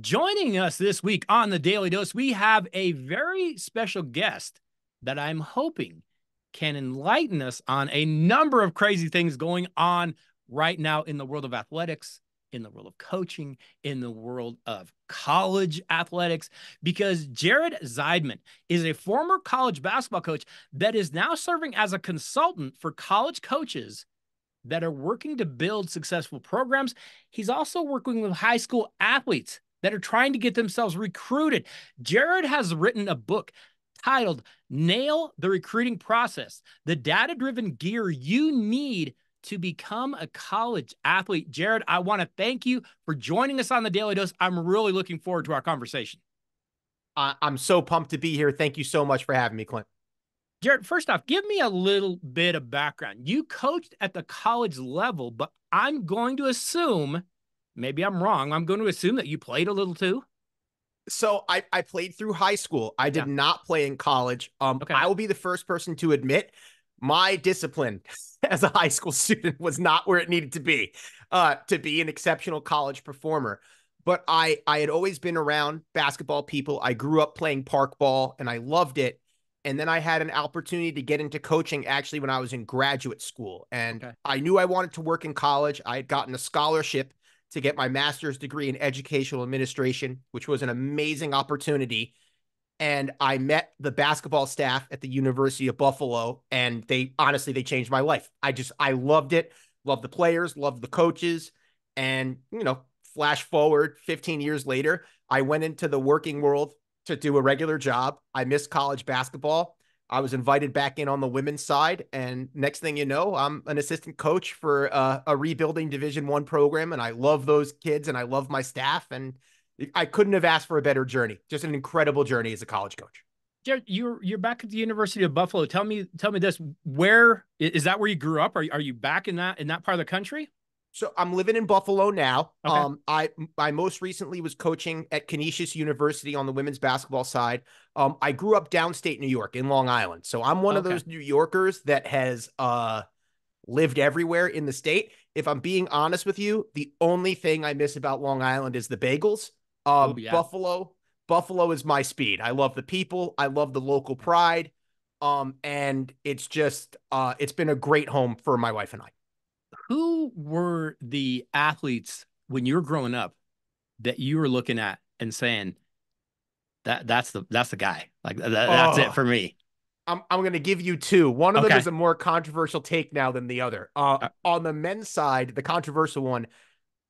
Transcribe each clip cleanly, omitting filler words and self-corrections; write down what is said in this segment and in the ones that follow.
Joining us this week on the Daily Dose, we have a very special guest that I'm hoping can enlighten us on a number of crazy things going on right now in the world of athletics, in the world of coaching, in the world of college athletics, because Jared Zeidman is a former college basketball coach that is now serving as a consultant for college coaches that are working to build successful programs. He's also working with high school athletes that are trying to get themselves recruited. Jared has written a book titled Nail the Recruiting Process, the data-driven gear you need to become a college athlete. Jared, I want to thank you for joining us on the Daily Dose. I'm really looking forward to our conversation. I'm so pumped to be here. Thank you so much for having me, Clint. Jared, first off, give me a little bit of background. You coached at the college level, but I'm going to assume, maybe I'm wrong, I'm going to assume that you played a little too. So I played through high school. I did Yeah. not play in college. Okay. I will be the first person to admit my discipline as a high school student was not where it needed to be an exceptional college performer. But I had always been around basketball people. I grew up playing park ball and I loved it. And then I had an opportunity to get into coaching actually when I was in graduate school. And Okay. I knew I wanted to work in college. I had gotten a scholarship to get my master's degree in educational administration, which was an amazing opportunity. And I met the basketball staff at the University of Buffalo, and they honestly, they changed my life. I loved it, loved the players, loved the coaches. And, flash forward 15 years later, I went into the working world to do a regular job. I missed college basketball. I was invited back in on the women's side, and next thing you know, I'm an assistant coach for a rebuilding Division I program, and I love those kids and I love my staff, and I couldn't have asked for a better journey. Just an incredible journey as a college coach. Jared, you're back at the University of Buffalo. Tell me this. Where is that where you grew up? Are you back in that part of the country? So I'm living in Buffalo now. Okay. I most recently was coaching at Canisius University on the women's basketball side. I grew up downstate New York in Long Island. So I'm one of Okay. those New Yorkers that has lived everywhere in the state. If I'm being honest with you, the only thing I miss about Long Island is the bagels. Oh yeah. Buffalo is my speed. I love the people. I love the local pride. And it's been a great home for my wife and I. Who were the athletes when you were growing up that you were looking at and saying that's the guy. Like that's it Oh, for me. I'm going to give you two. One of them Okay. is a more controversial take now than the other. Uh, On the men's side, the controversial one,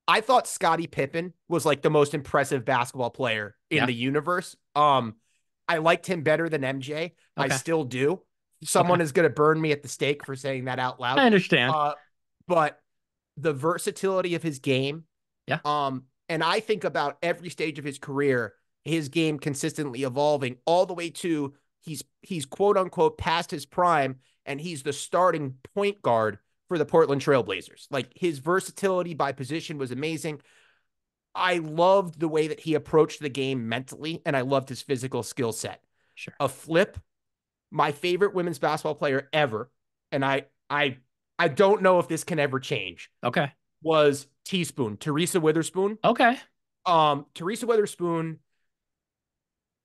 I thought Scottie Pippen was like the most impressive basketball player in yeah. the universe. I liked him better than MJ. I Okay. still do. Okay. Someone is going to burn me at the stake for saying that out I loud. understand. Uh, but the versatility of his game, Yeah. and I think about every stage of his career, his game consistently evolving all the way to he's quote unquote past his prime, and he's the starting point guard for the Portland Trailblazers. Like his versatility by position was amazing. I loved the way that he approached the game mentally, and I loved his physical skill set. Sure. A flip, my favorite women's basketball player ever, and I don't know if this can ever change, Okay. was Teresa Witherspoon. Okay. Teresa Witherspoon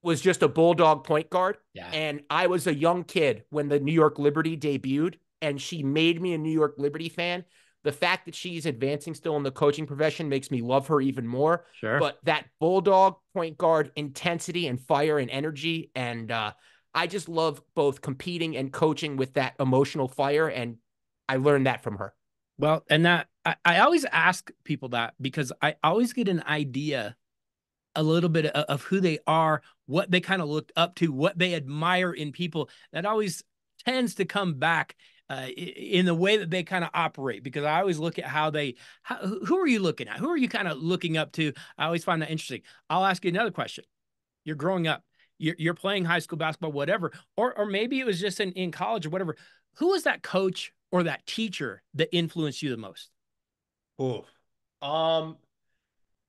was just a bulldog point guard. Yeah. And I was a young kid when the New York Liberty debuted, and she made me a New York Liberty fan. The fact that she's advancing still in the coaching profession makes me love her even more. Sure. But that bulldog point guard intensity and fire and energy, and I just love both competing and coaching with that emotional fire. And I learned that from her. Well, and that I always ask people that because I always get an idea a little bit of who they are, what they kind of looked up to, what they admire in people. That always tends to come back in the way that they kind of operate. Because I always look at who are you looking at? Who are you kind of looking up to? I always find that interesting. I'll ask you another question. You're growing up, you're playing high school basketball, whatever, or maybe it was just in college or whatever. Who was that coach or that teacher that influenced you the most? Oh, um,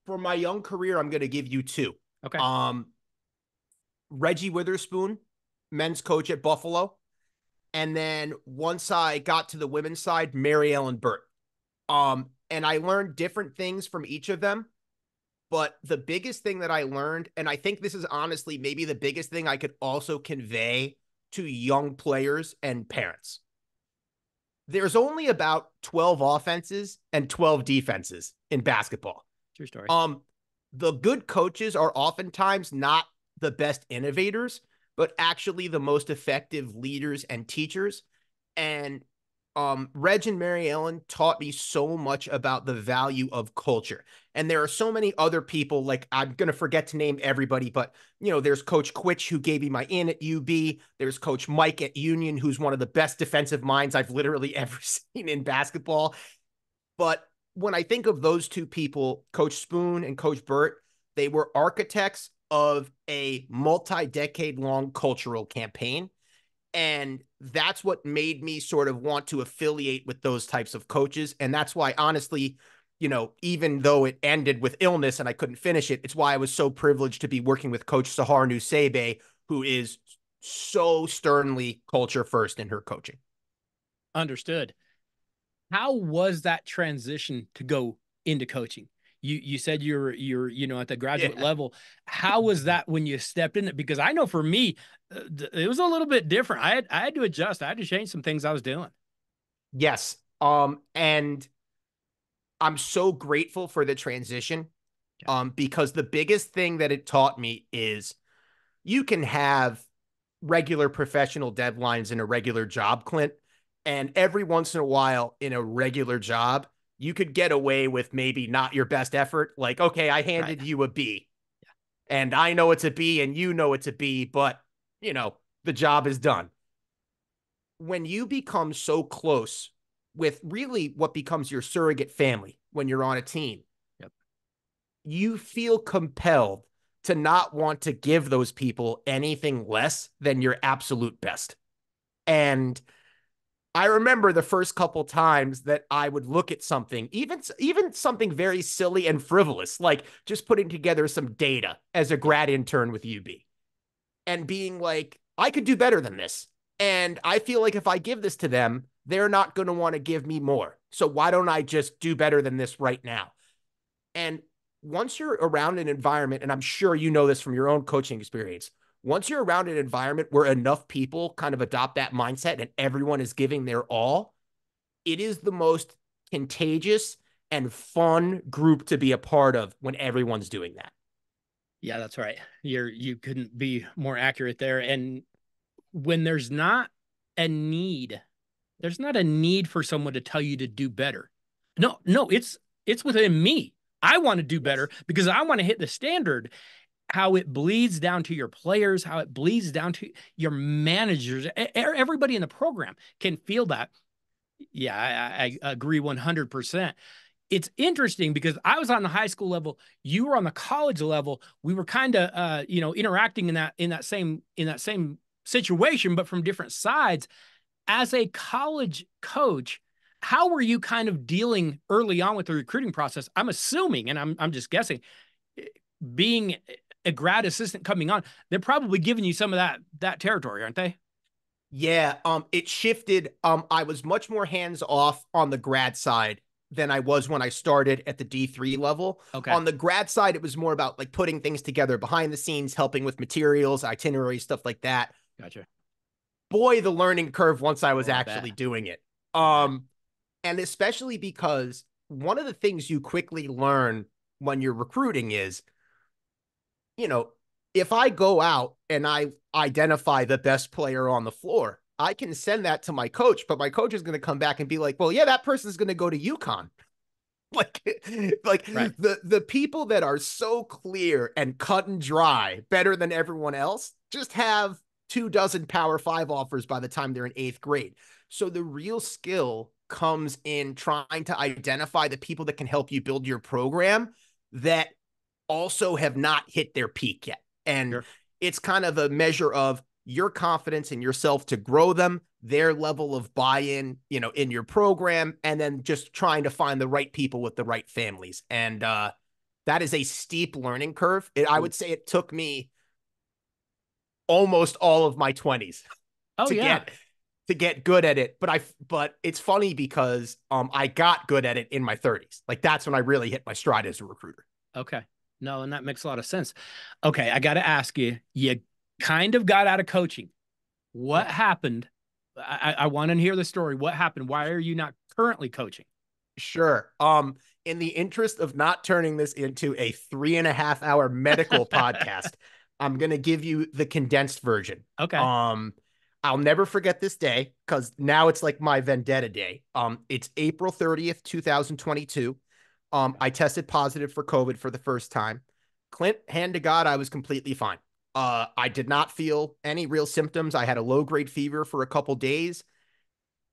for my young career, I'm going to give you two. Okay. Um, Reggie Witherspoon, men's coach at Buffalo. And then once I got to the women's side, Mary Ellen Burt. And I learned different things from each of them. But the biggest thing that I learned, and I think this is honestly maybe the biggest thing I could also convey to young players and parents. There's only about 12 offenses and 12 defenses in basketball. True story. The good coaches are oftentimes not the best innovators, but actually the most effective leaders and teachers. And Reg and Mary Ellen taught me so much about the value of culture. And there are so many other people, like I'm going to forget to name everybody, but there's Coach Quitch, who gave me my in at UB. There's Coach Mike at Union, who's one of the best defensive minds I've literally ever seen in basketball. But when I think of those two people, Coach Spoon and Coach Burt, they were architects of a multi-decade long cultural campaign. And that's what made me sort of want to affiliate with those types of coaches. And that's why, honestly, even though it ended with illness and I couldn't finish it, it's why I was so privileged to be working with Coach Sahar Nusebe, who is so sternly culture first in her coaching. Understood. How was that transition to go into coaching? You said you're at the graduate level. How was that when you stepped in it? Because I know for me, it was a little bit different. I had to adjust. I had to change some things I was doing. Yes. And I'm so grateful for the transition. Because the biggest thing that it taught me is you can have regular professional deadlines in a regular job, Clint. And every once in a while in a regular job, you could get away with maybe not your best effort. Like, okay, I handed you a B and I know it's a B and you know it's a B, but the job is done. When you become so close with really what becomes your surrogate family when you're on a team, you feel compelled to not want to give those people anything less than your absolute best. And I remember the first couple times that I would look at something, even something very silly and frivolous, like just putting together some data as a grad intern with UB and being like, I could do better than this. And I feel like if I give this to them, they're not going to want to give me more. So why don't I just do better than this right now? And once you're around an environment, and I'm sure you know this from your own coaching experience, once you're around an environment where enough people kind of adopt that mindset and everyone is giving their all, it is the most contagious and fun group to be a part of when everyone's doing that. Yeah, that's right. You couldn't be more accurate there. And when there's not a need for someone to tell you to do better. No, it's within me. I want to do better because I want to hit the standard. How it bleeds down to your players, how it bleeds down to your managers, everybody in the program can feel that. Yeah, I agree 100%. It's interesting because I was on the high school level, you were on the college level. We were kind of interacting in that same situation, but from different sides. As a college coach, how were you kind of dealing early on with the recruiting process? I'm assuming, and I'm just guessing, being a grad assistant coming on, they're probably giving you some of that territory, aren't they? Yeah, it shifted. I was much more hands off on the grad side than I was when I started at the D3 level. Okay. On the grad side, it was more about like putting things together behind the scenes, helping with materials, itineraries, stuff like that. Gotcha. Boy, the learning curve once I was actually doing it. And especially because one of the things you quickly learn when you're recruiting is, if I go out and I identify the best player on the floor, I can send that to my coach, but my coach is going to come back and be like, well, yeah, that person's going to go to UConn. like right. the people that are so clear and cut and dry, better than everyone else, just have 24 Power 5 offers by the time they're in 8th grade. So the real skill comes in trying to identify the people that can help you build your program that also have not hit their peak yet. And it's kind of a measure of your confidence in yourself to grow them, their level of buy-in, in your program, and then just trying to find the right people with the right families. And that is a steep learning curve. I would say it took me almost all of my 20s to get good at it. But it's funny because I got good at it in my 30s. Like that's when I really hit my stride as a recruiter. Okay. No, and that makes a lot of sense. Okay, I got to ask you, you kind of got out of coaching. What Yes. happened? I want to hear the story. What happened? Why are you not currently coaching? Sure. In the interest of not turning this into a 3.5 hour medical podcast, I'm gonna give you the condensed version. Okay. Um, I'll never forget this day because now it's like my vendetta day. It's April 30th, 2022. I tested positive for COVID for the first time. Clint, hand to God, I was completely fine. I did not feel any real symptoms. I had a low-grade fever for a couple days.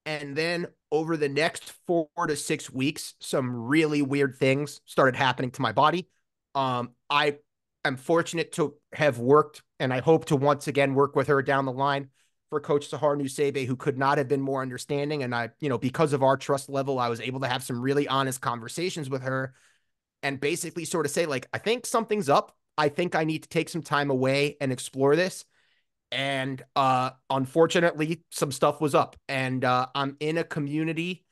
And then over the next 4 to 6 weeks, some really weird things started happening to my body. I am fortunate to have worked, and I hope to once again work with her down the line, for Coach Sahar Nusebe, who could not have been more understanding. And because of our trust level, I was able to have some really honest conversations with her and basically sort of say, like, I think something's up. I think I need to take some time away and explore this. And unfortunately, some stuff was up. And I'm in a community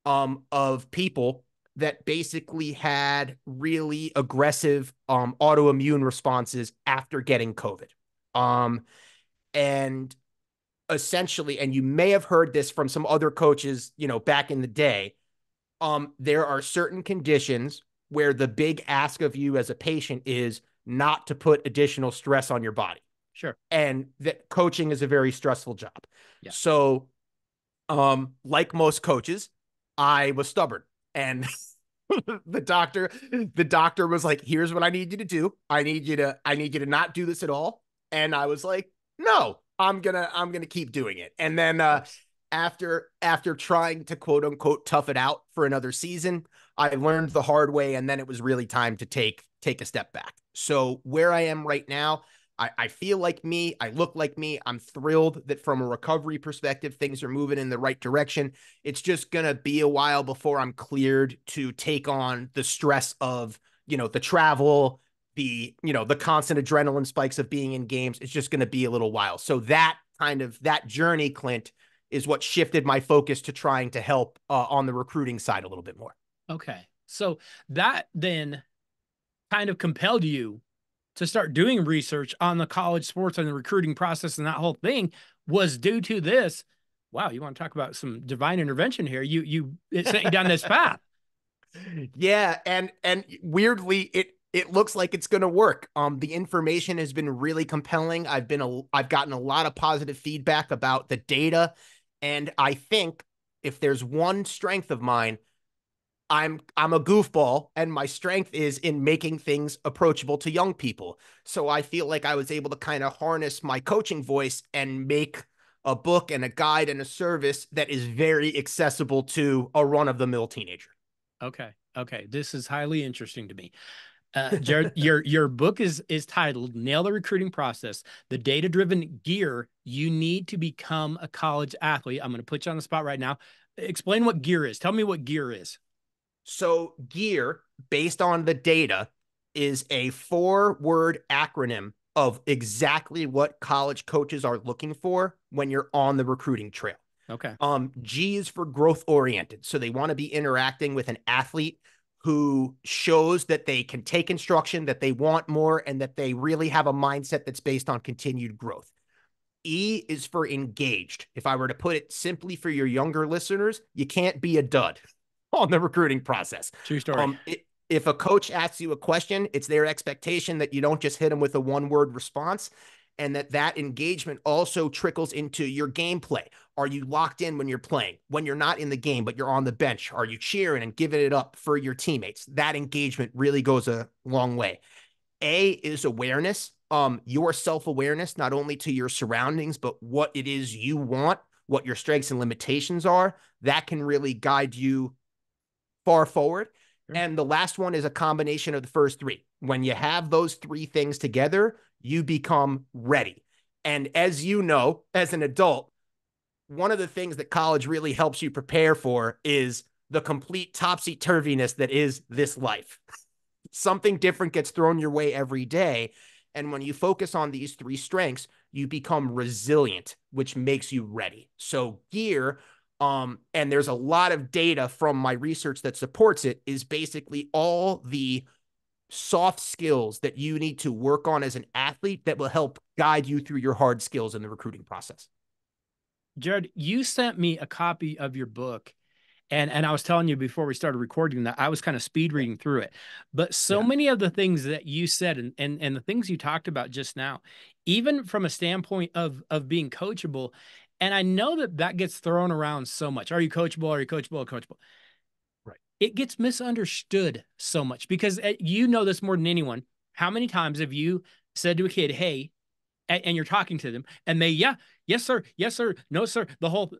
of people that basically had really aggressive autoimmune responses after getting COVID. Um, and essentially, and you may have heard this from some other coaches, back in the day, there are certain conditions where the big ask of you as a patient is not to put additional stress on your body. Sure. And that coaching is a very stressful job. Yeah. So, like most coaches, I was stubborn, and the doctor was like, here's what I need you to do. I need you to not do this at all. And I was like, no, I'm gonna keep doing it. And then Of course. after trying to quote unquote tough it out for another season, I learned the hard way, and then it was really time to take a step back. So where I am right now, I feel like me. I look like me. I'm thrilled that from a recovery perspective, things are moving in the right direction. It's just going to be a while before I'm cleared to take on the stress of, the travel, the constant adrenaline spikes of being in games. It's just going to be a little while. So that journey, Clint, is what shifted my focus to trying to help on the recruiting side a little bit more. Okay. So that then kind of compelled you to start doing research on the college sports and the recruiting process, and that whole thing was due to this. Wow, you want to talk about some divine intervention here? It sent you down this path. Yeah, and weirdly, it looks like it's going to work. The information has been really compelling. I've gotten a lot of positive feedback about the data, and I think if there's one strength of mine, I'm a goofball, and my strength is in making things approachable to young people. So I feel like I was able to kind of harness my coaching voice and make a book and a guide and a service that is very accessible to a run-of-the-mill teenager. Okay. Okay. This is highly interesting to me. Jared, your book is titled "Nail the Recruiting Process: The Data-Driven Gear You Need to Become a College Athlete." I'm going to put you on the spot right now. Explain what gear is. Tell me what gear is. So GEAR, based on the data, is a 4-word acronym of exactly what college coaches are looking for when you're on the recruiting trail. Okay. G is for growth oriented. So they want to be interacting with an athlete who shows that they can take instruction, that they want more, and that they really have a mindset that's based on continued growth. E is for engaged. If I were to put it simply for your younger listeners, you can't be a dud on the recruiting process. True story. If a coach asks you a question, it's their expectation that you don't just hit them with a one-word response, and that engagement also trickles into your gameplay. Are you locked in when you're playing? When you're not in the game, but you're on the bench, are you cheering and giving it up for your teammates? That engagement really goes a long way. A is awareness, your self-awareness, not only to your surroundings, but what it is you want, what your strengths and limitations are. That can really guide you far forward. Sure. And the last one is a combination of the first three. When you have those three things together, you become ready. And as you know, as an adult, one of the things that college really helps you prepare for is the complete topsy-turviness that is this life. Something different gets thrown your way every day. And when you focus on these three strengths, you become resilient, which makes you ready. So gear, and there's a lot of data from my research that supports it, is basically all the soft skills that you need to work on as an athlete that will help guide you through your hard skills in the recruiting process. Jared, you sent me a copy of your book. And I was telling you before we started recording that I was kind of speed Yeah. reading through it. But so Yeah. many of the things that you said and the things you talked about just now, even from a standpoint of being coachable, and I know that that gets thrown around so much. Are you coachable? Are you coachable? Coachable. Right. It gets misunderstood so much because you know this more than anyone. How many times have you said to a kid, "Hey," and you're talking to them, and they, "Yeah, yes sir, no sir," the whole,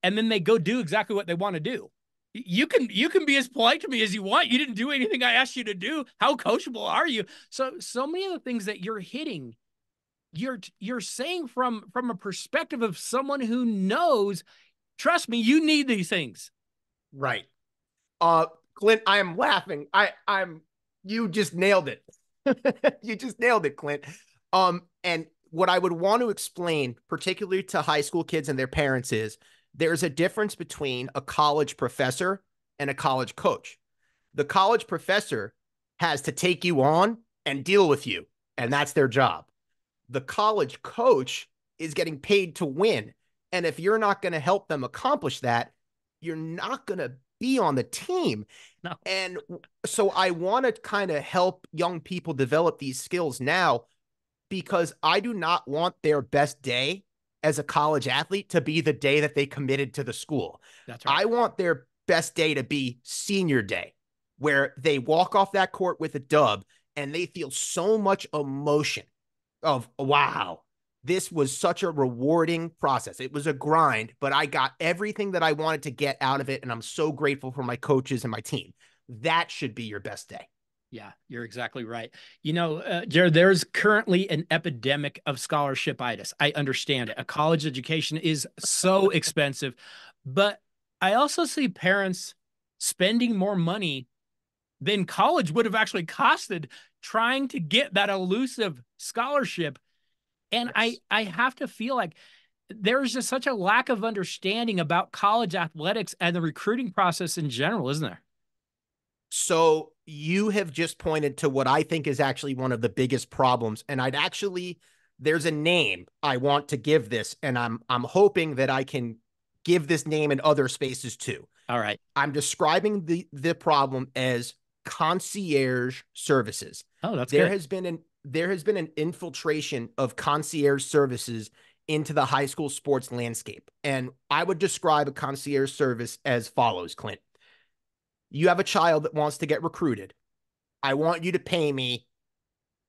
and then they go do exactly what they want to do. You can be as polite to me as you want. You didn't do anything I asked you to do. How coachable are you? So many of the things that you're hitting, you're saying from a perspective of someone who knows. Trust me, you need these things. Right. Clint, I am laughing. I'm you just nailed it. You just nailed it, Clint. And what I would want to explain, particularly to high school kids and their parents, is there's a difference between a college professor and a college coach. The college professor has to take you on and deal with you, and that's their job. The college coach is getting paid to win. And if you're not going to help them accomplish that, you're not going to be on the team. No. And so I want to kind of help young people develop these skills now, because I do not want their best day as a college athlete to be the day that they committed to the school. That's right. I want their best day to be senior day, where they walk off that court with a dub and they feel so much emotion of, wow, this was such a rewarding process. It was a grind, but I got everything that I wanted to get out of it. And I'm so grateful for my coaches and my team. That should be your best day. Yeah, you're exactly right. Jared, there's currently an epidemic of scholarshipitis. I understand it. A college education is so expensive, but I also see parents spending more money than college would have actually costed trying to get that elusive scholarship. And Yes. I have to feel like there's just such a lack of understanding about college athletics and the recruiting process in general, isn't there? So you have just pointed to what I think is actually one of the biggest problems. And there's a name I want to give this, and I'm hoping that I can give this name in other spaces too. All right. I'm describing the problem as concierge services. Oh, that's There good. has been an infiltration of concierge services into the high school sports landscape. And I would describe a concierge service as follows, Clint. You have a child that wants to get recruited. I want you to pay me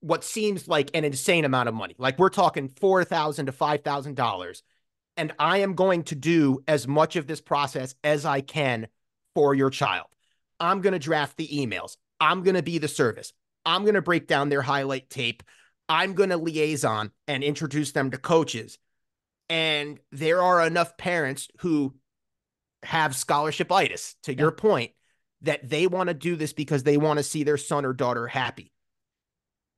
what seems like an insane amount of money. Like, we're talking $4,000 to $5,000. And I am going to do as much of this process as I can for your child. I'm going to draft the emails. I'm going to be the service. I'm going to break down their highlight tape. I'm going to liaison and introduce them to coaches. And there are enough parents who have scholarship-itis, to your point, that they want to do this because they want to see their son or daughter happy.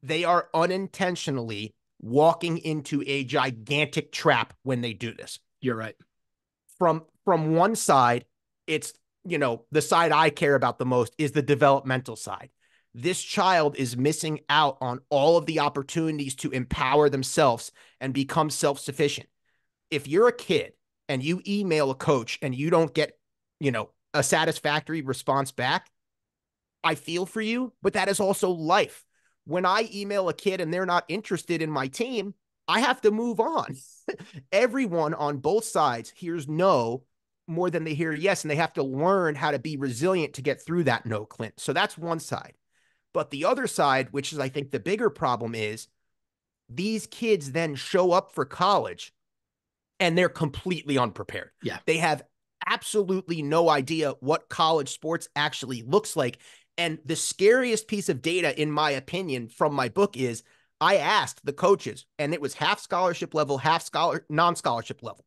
They are unintentionally walking into a gigantic trap when they do this. You're right. From one side, it's, the side I care about the most is the developmental side. This child is missing out on all of the opportunities to empower themselves and become self-sufficient. If you're a kid and you email a coach and you don't get, a satisfactory response back, I feel for you, but that is also life. When I email a kid and they're not interested in my team, I have to move on. Everyone on both sides hears no more than they hear yes, and they have to learn how to be resilient to get through that no, Clint. So that's one side. But the other side, which is, I think, the bigger problem, is these kids then show up for college and they're completely unprepared. Yeah. They have absolutely no idea what college sports actually looks like. And the scariest piece of data, in my opinion, from my book is I asked the coaches, and it was half scholarship level, half non-scholarship level.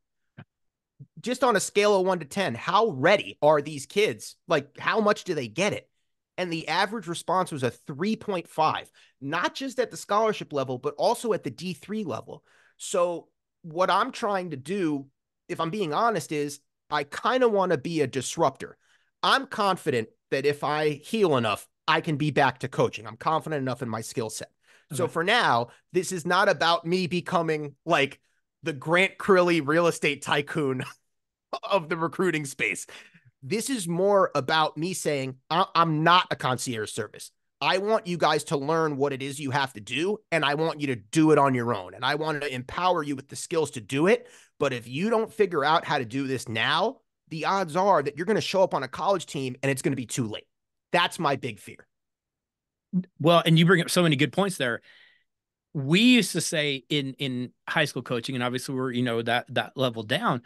Just on a scale of 1 to 10, how ready are these kids? Like, how much do they get it? And the average response was a 3.5, not just at the scholarship level, but also at the D3 level. So what I'm trying to do, if I'm being honest, is I kind of want to be a disruptor. I'm confident that if I heal enough, I can be back to coaching. I'm confident enough in my skill set. Okay. So for now, this is not about me becoming like the Grant Crilly real estate tycoon of the recruiting space. This is more about me saying, I'm not a concierge service. I want you guys to learn what it is you have to do, and I want you to do it on your own. And I want to empower you with the skills to do it. But if you don't figure out how to do this now, the odds are that you're going to show up on a college team and it's going to be too late. That's my big fear. Well, and you bring up so many good points there. We used to say in high school coaching, and obviously we're, that level down,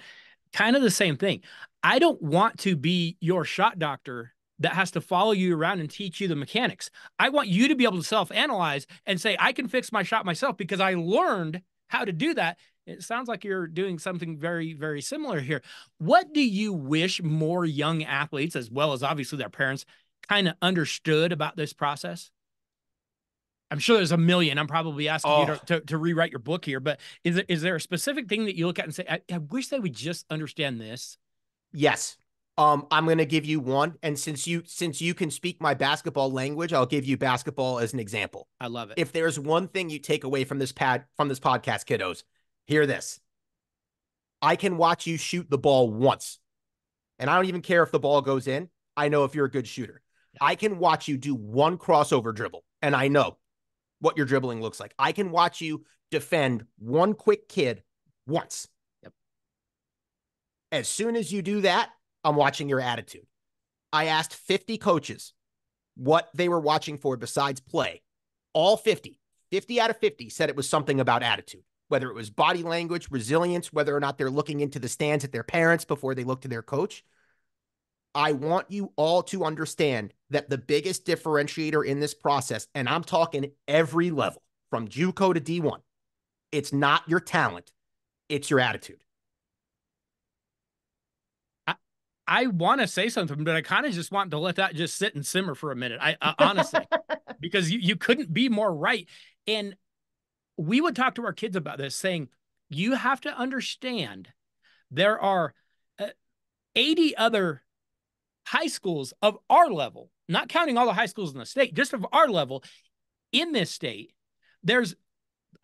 kind of the same thing. I don't want to be your shot doctor that has to follow you around and teach you the mechanics. I want you to be able to self-analyze and say, I can fix my shot myself because I learned how to do that. It sounds like you're doing something very, very similar here. What do you wish more young athletes, as well as obviously their parents, kind of understood about this process? I'm sure there's a million. I'm probably asking you to rewrite your book here, but is there a specific thing that you look at and say, I wish they would just understand this? Yes. I'm going to give you one. And since you can speak my basketball language, I'll give you basketball as an example. I love it. If there's one thing you take away from this podcast, kiddos, hear this. I can watch you shoot the ball once, and I don't even care if the ball goes in. I know if you're a good shooter. I can watch you do one crossover dribble, and I know what your dribbling looks like. I can watch you defend one quick kid once. Yep. As soon as you do that, I'm watching your attitude. I asked 50 coaches what they were watching for besides play. All 50 out of 50 said it was something about attitude, whether it was body language, resilience, whether or not they're looking into the stands at their parents before they look to their coach. I want you all to understand that the biggest differentiator in this process, and I'm talking every level from JUCO to D1, it's not your talent, it's your attitude. I want to say something, but I kind of just want to let that just sit and simmer for a minute. I honestly, because you couldn't be more right. And we would talk to our kids about this, saying, you have to understand there are 80 other high schools of our level, not counting all the high schools in the state, just of our level in this state. There's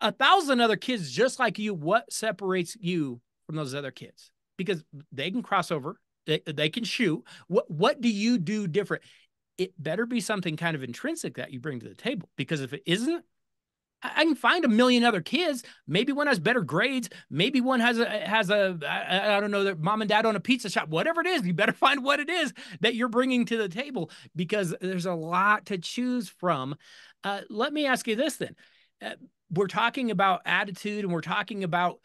1,000 other kids just like you. What separates you from those other kids? Because they can cross over. They can shoot. What do you do different? It better be something kind of intrinsic that you bring to the table, because if it isn't, I can find a million other kids. Maybe one has better grades. Maybe one has I don't know, their mom and dad own a pizza shop. Whatever it is, you better find what it is that you're bringing to the table, because there's a lot to choose from. Let me ask you this then. We're talking about attitude and we're talking about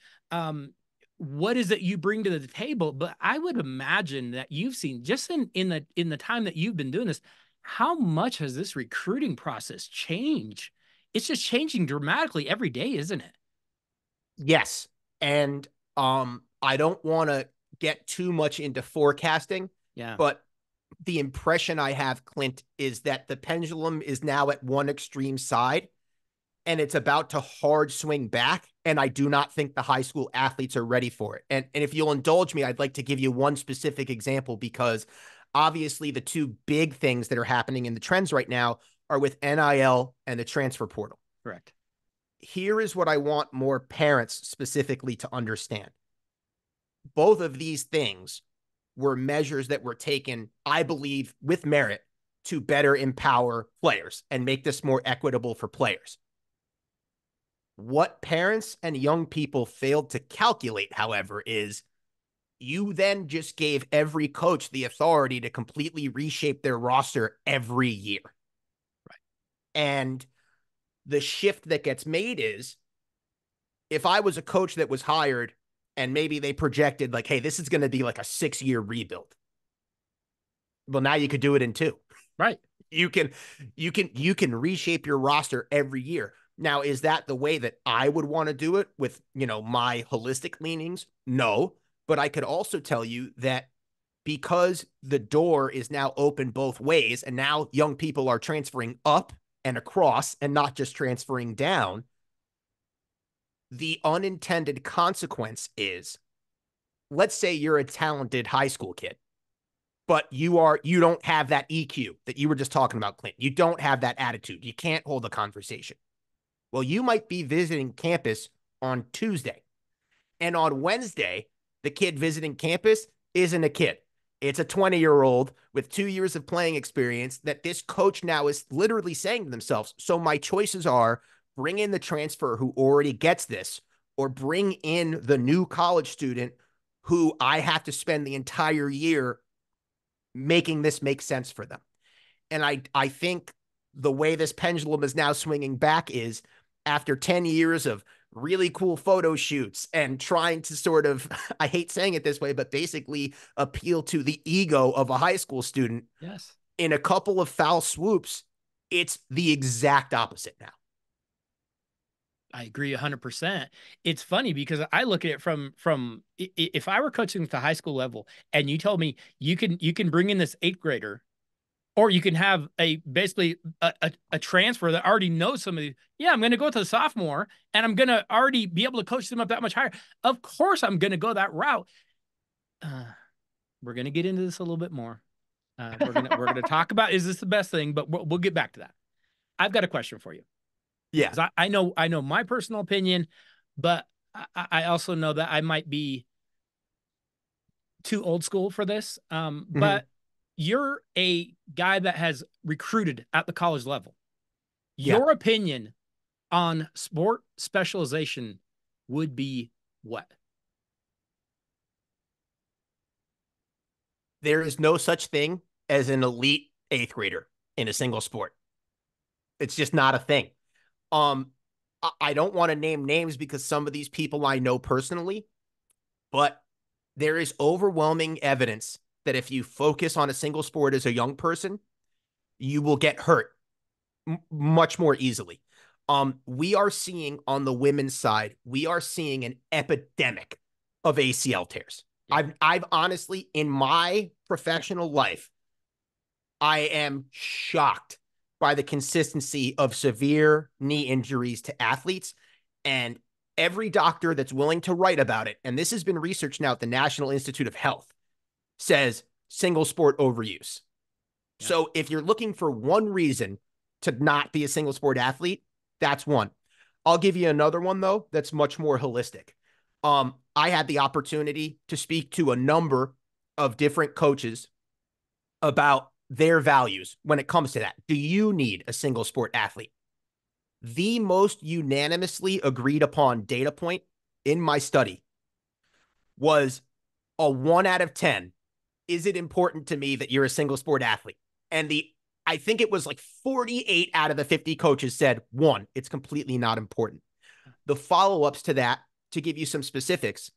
what is it you bring to the table, but I would imagine that you've seen, just in the time that you've been doing this, how much has this recruiting process changed? It's just changing dramatically every day, isn't it? Yes. And I don't want to get too much into forecasting, but the impression I have, Clint, is that the pendulum is now at one extreme side and it's about to hard swing back. And I do not think the high school athletes are ready for it. And if you'll indulge me, I'd like to give you one specific example, because obviously the two big things that are happening in the trends right now are with NIL and the transfer portal. Correct. Here is what I want more parents specifically to understand. Both of these things were measures that were taken, I believe, with merit to better empower players and make this more equitable for players. What parents and young people failed to calculate, however, is you then just gave every coach the authority to completely reshape their roster every year. Right. And the shift that gets made is, if I was a coach that was hired and maybe they projected like, hey, this is going to be like a 6-year rebuild. Well, now you could do it in 2. Right. You can reshape your roster every year. Now, is that the way that I would want to do it with, my holistic leanings? No, but I could also tell you that because the door is now open both ways, and now young people are transferring up and across and not just transferring down, the unintended consequence is, let's say you're a talented high school kid, but you don't have that EQ that you were just talking about, Clint. You don't have that attitude. You can't hold a conversation. Well, you might be visiting campus on Tuesday, and on Wednesday, the kid visiting campus isn't a kid. It's a 20-year-old with 2 years of playing experience that this coach now is literally saying to themselves, so my choices are bring in the transfer who already gets this, or bring in the new college student who I have to spend the entire year making this make sense for them. And I think the way this pendulum is now swinging back is after 10 years of really cool photo shoots and trying to sort of, I hate saying it this way, but basically appeal to the ego of a high school student. Yes. In a couple of foul swoops, it's the exact opposite now. I agree 100%. It's funny because I look at it from if I were coaching at the high school level and you told me you can bring in this 8th grader, or you can have basically a transfer that already knows some of these. Yeah, I'm going to go to the sophomore and I'm going to already be able to coach them up that much higher. Of course, I'm going to go that route. We're going to get into this a little bit more. We're gonna talk about, is this the best thing? But we'll get back to that. I've got a question for you. Yeah. I know my personal opinion, but I also know that I might be too old school for this. But you're a guy that has recruited at the college level. Yeah. Your opinion on sport specialization would be what? There is no such thing as an elite 8th grader in a single sport. It's just not a thing. I don't want to name names because some of these people I know personally, but there is overwhelming evidence that if you focus on a single sport as a young person, you will get hurt much more easily. We are seeing on the women's side, we are seeing an epidemic of ACL tears. Yeah. I've honestly, in my professional life, I am shocked by the consistency of severe knee injuries to athletes. And every doctor that's willing to write about it, and this has been researched now at the National Institute of Health, says single sport overuse. Yeah. So if you're looking for one reason to not be a single sport athlete, that's one. I'll give you another one, though, that's much more holistic. I had the opportunity to speak to a number of different coaches about their values when it comes to that. Do you need a single sport athlete? The most unanimously agreed upon data point in my study was a 1 out of 10. Is it important to me that you're a single sport athlete? And I think it was like 48 out of the 50 coaches said 1, it's completely not important. The follow-ups to that, to give you some specifics,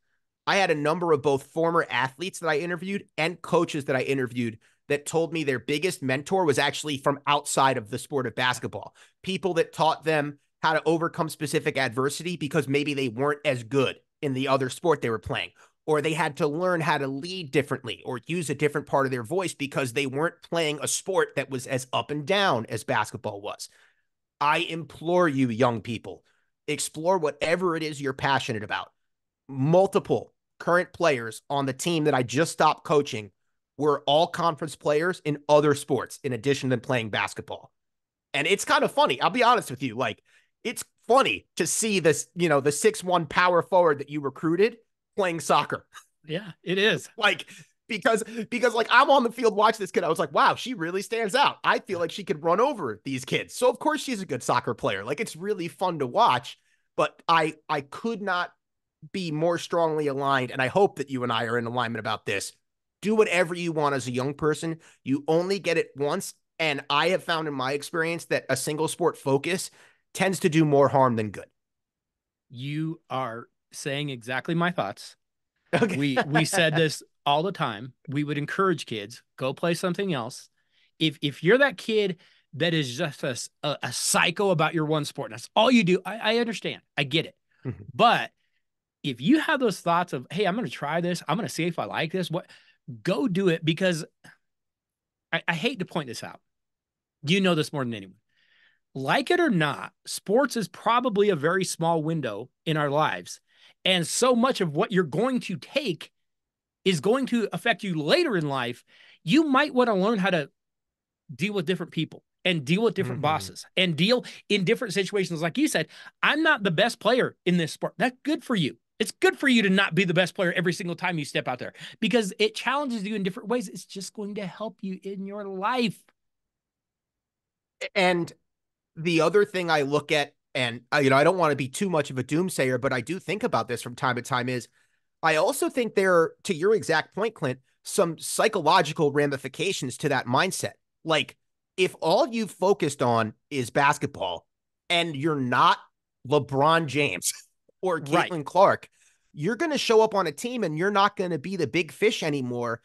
I had a number of both former athletes that I interviewed and coaches that I interviewed that told me their biggest mentor was actually from outside of the sport of basketball. People that taught them how to overcome specific adversity because maybe they weren't as good in the other sport they were playing, or they had to learn how to lead differently or use a different part of their voice because they weren't playing a sport that was as up and down as basketball was. I implore you, young people, explore whatever it is you're passionate about. Multiple current players on the team that I just stopped coaching were all conference players in other sports in addition to playing basketball. And it's kind of funny. I'll be honest with you. Like, it's funny to see this, the 6'1" power forward that you recruited playing soccer. Yeah, it is. because like I'm on the field watching this kid. I was like, wow, she really stands out. I feel like she could run over these kids. So of course she's a good soccer player. Like, it's really fun to watch, but I could not be more strongly aligned. And I hope that you and I are in alignment about this. Do whatever you want as a young person. You only get it once. And I have found in my experience that a single sport focus tends to do more harm than good. You are saying exactly my thoughts. Okay. We said this all the time. We would encourage kids, go play something else. If you're that kid that is just a psycho about your one sport, that's all you do, I understand. I get it. Mm-hmm. But if you have those thoughts of, hey, I'm going to try this, I'm going to see if I like this, go do it, because I hate to point this out. You know this more than anyone. Like it or not, sports is probably a very small window in our lives. And so much of what you're going to take is going to affect you later in life, you might want to learn how to deal with different people and deal with different bosses and deal in different situations. Like you said, I'm not the best player in this sport. That's good for you. It's good for you to not be the best player every single time you step out there, because it challenges you in different ways. It's just going to help you in your life. And the other thing I look at, and I don't want to be too much of a doomsayer, but I do think about this from time to time, is I also think there are, to your exact point, Clint, some psychological ramifications to that mindset. Like, if all you've focused on is basketball and you're not LeBron James or Caitlin Clark, you're going to show up on a team and you're not going to be the big fish anymore.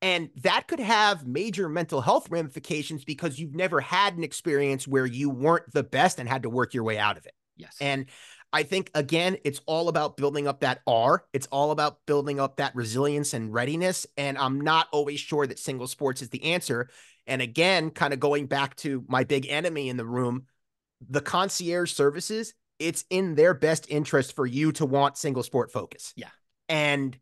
And that could have major mental health ramifications because you've never had an experience where you weren't the best and had to work your way out of it. Yes. And I think, again, it's all about building up that R. It's all about building up that resilience and readiness. And I'm not always sure that single sports is the answer. And again, kind of going back to my big enemy in the room, the concierge services, it's in their best interest for you to want single sport focus. Yeah. And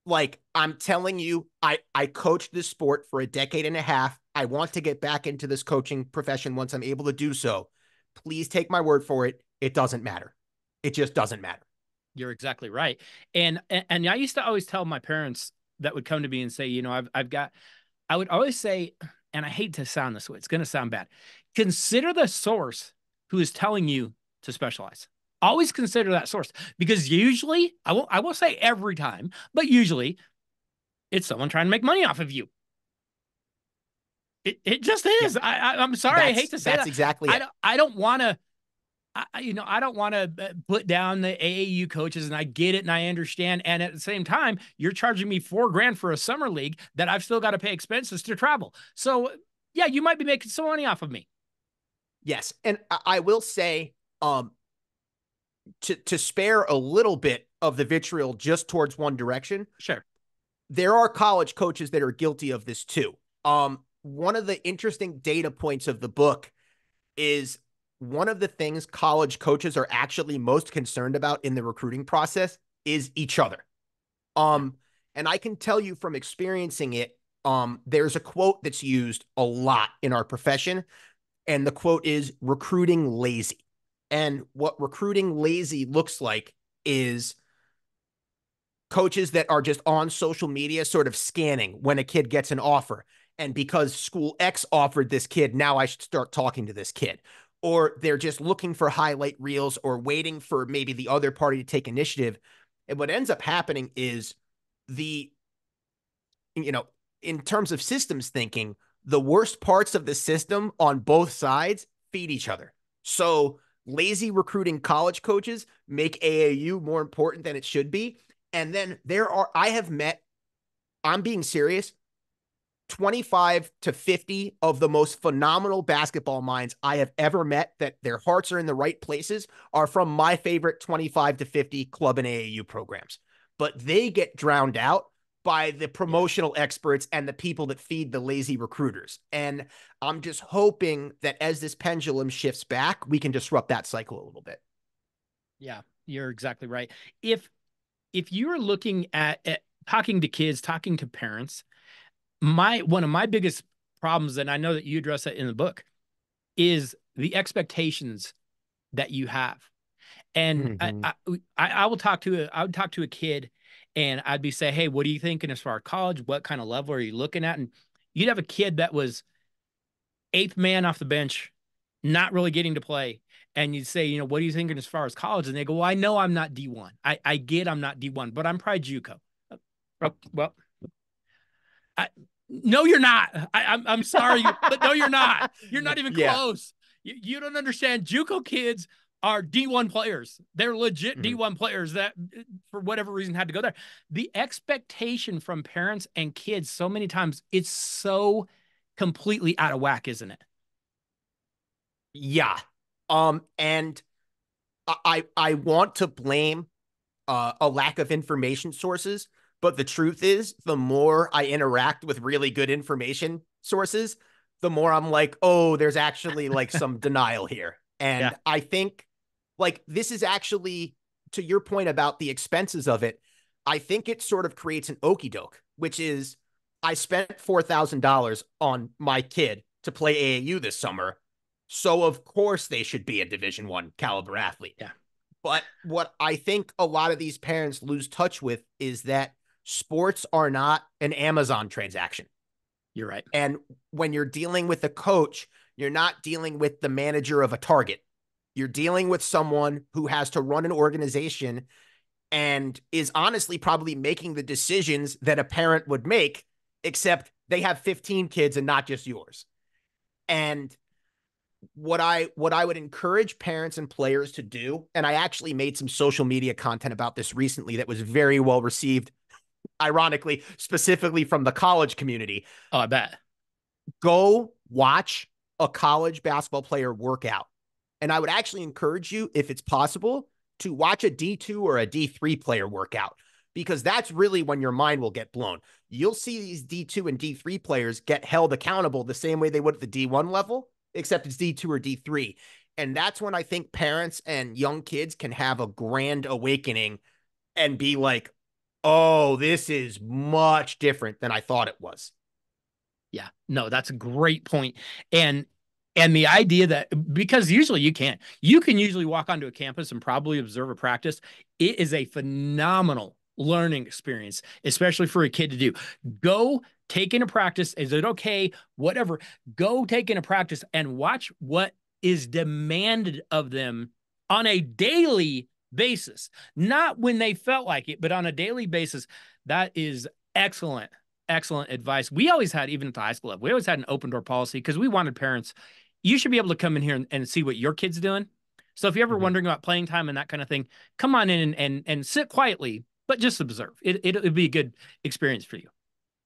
like, I'm telling you, I coached this sport for a decade and a half. I want to get back into this coaching profession once I'm able to do so. Please take my word for it. It doesn't matter. It just doesn't matter. You're exactly right. And I used to always tell my parents that would come to me and say, I would always say, and I hate to sound this way, it's going to sound bad. Consider the source who is telling you to specialize. Always consider that source, because usually, I won't say every time, but usually it's someone trying to make money off of you. It just is. Yeah. I'm sorry. I hate to say that. That's exactly it. I don't want to, I don't want to put down the AAU coaches, and I get it and I understand. And at the same time, you're charging me $4,000 for a summer league that I've still got to pay expenses to travel. So yeah, you might be making some money off of me. Yes. And I will say, to spare a little bit of the vitriol just towards one direction. Sure. There are college coaches that are guilty of this too. One of the interesting data points of the book is one of the things college coaches are actually most concerned about in the recruiting process is each other. And I can tell you from experiencing it, there's a quote that's used a lot in our profession, and the quote is recruiting lazy. And what recruiting lazy looks like is coaches that are just on social media sort of scanning when a kid gets an offer. And because school X offered this kid, now I should start talking to this kid. Or they're just looking for highlight reels or waiting for maybe the other party to take initiative. And what ends up happening is in terms of systems thinking, the worst parts of the system on both sides feed each other. So lazy recruiting college coaches make AAU more important than it should be. And then I have met, I'm being serious, 25 to 50 of the most phenomenal basketball minds I have ever met that their hearts are in the right places are from my favorite 25 to 50 club and AAU programs. But they get drowned out by the promotional experts and the people that feed the lazy recruiters. And I'm just hoping that as this pendulum shifts back, we can disrupt that cycle a little bit. Yeah, you're exactly right. If you're looking at talking to kids, talking to parents, one of my biggest problems, and I know that you address that in the book, is the expectations that you have. And I would talk to a kid, and I'd be say, hey, what are you thinking as far as college? What kind of level are you looking at? And you'd have a kid that was 8th man off the bench, not really getting to play. And you'd say, what are you thinking as far as college? And they go, well, I know I'm not D1. I get I'm not D1, but I'm probably JUCO. Well, no, you're not. I'm sorry, but no, you're not. You're not even close. You don't understand. JUCO kids are D1 players. They're legit D1 players that, for whatever reason, had to go there. The expectation from parents and kids, so many times, it's so completely out of whack, isn't it? Yeah. And I want to blame a lack of information sources, but the truth is, the more I interact with really good information sources, the more I'm like, oh, there's actually like some denial here. And I think like this is actually, to your point about the expenses of it, I think it sort of creates an okey doke which is I spent $4,000 on my kid to play AAU this summer. So of course they should be a Division I caliber athlete. Yeah. But what I think a lot of these parents lose touch with is that sports are not an Amazon transaction. You're right. And when you're dealing with a coach, you're not dealing with the manager of a Target. You're dealing with someone who has to run an organization and is honestly probably making the decisions that a parent would make, except they have 15 kids and not just yours. And what I would encourage parents and players to do, and I actually made some social media content about this recently that was very well received, ironically, specifically from the college community. Oh, I bet. Go watch a college basketball player work out. And I would actually encourage you, if it's possible, to watch a D2 or a D3 player work out, because that's really when your mind will get blown. You'll see these D2 and D3 players get held accountable the same way they would at the D1 level, except it's D2 or D3. And that's when I think parents and young kids can have a grand awakening and be like, oh, this is much different than I thought it was. Yeah, no, that's a great point. And the idea that, because usually you can usually walk onto a campus and probably observe a practice. It is a phenomenal learning experience, especially for a kid to do. Go take in a practice. Is it okay? Whatever. Go take in a practice and watch what is demanded of them on a daily basis. Not when they felt like it, but on a daily basis. That is excellent. Excellent advice. We always had, even at the high school level, we always had an open door policy because we wanted parents, you should be able to come in here and see what your kid's doing. So if you're ever wondering about playing time and that kind of thing, come on in and sit quietly, but just observe. It'll be a good experience for you.